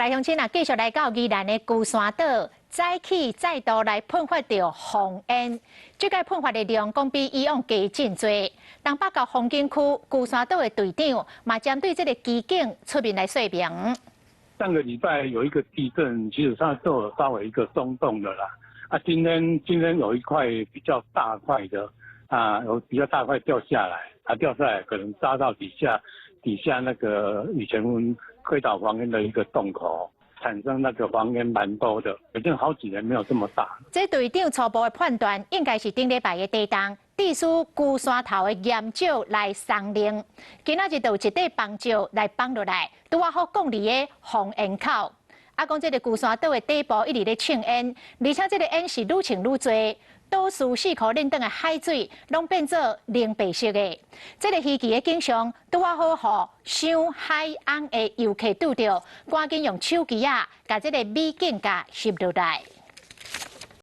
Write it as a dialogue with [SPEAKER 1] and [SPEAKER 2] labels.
[SPEAKER 1] 来乡亲啊，继续来到宜兰的龟山岛，早起再度来喷发着红烟。这个喷发的量讲比以往加真多。东北角风景区龟山岛的队长嘛，针对这个机警出面来说明。
[SPEAKER 2] 上个礼拜有一个地震，其实它都有稍微一个松动的啦。今天有一块比较大块的有比较大块掉下来，掉下来可能扎到底下那个以前我们窥岛房间的一个洞口，产生那个房间蛮多的，已经好几年没有这么大。
[SPEAKER 1] 这队长初步的判断应该是顶礼拜的地震，地属龟山头的岩石来松令，今仔日就有一块棒石来放落来，拄好讲离的红烟口。讲这个龟山岛的底部一直咧呛烟，而且这个烟是愈呛愈多。都市四khu恁等的海水，拢变做冷白色的。这个稀奇的景象，拄好互想海岸的游客拄到，赶紧用手机把这个美景给摄落来。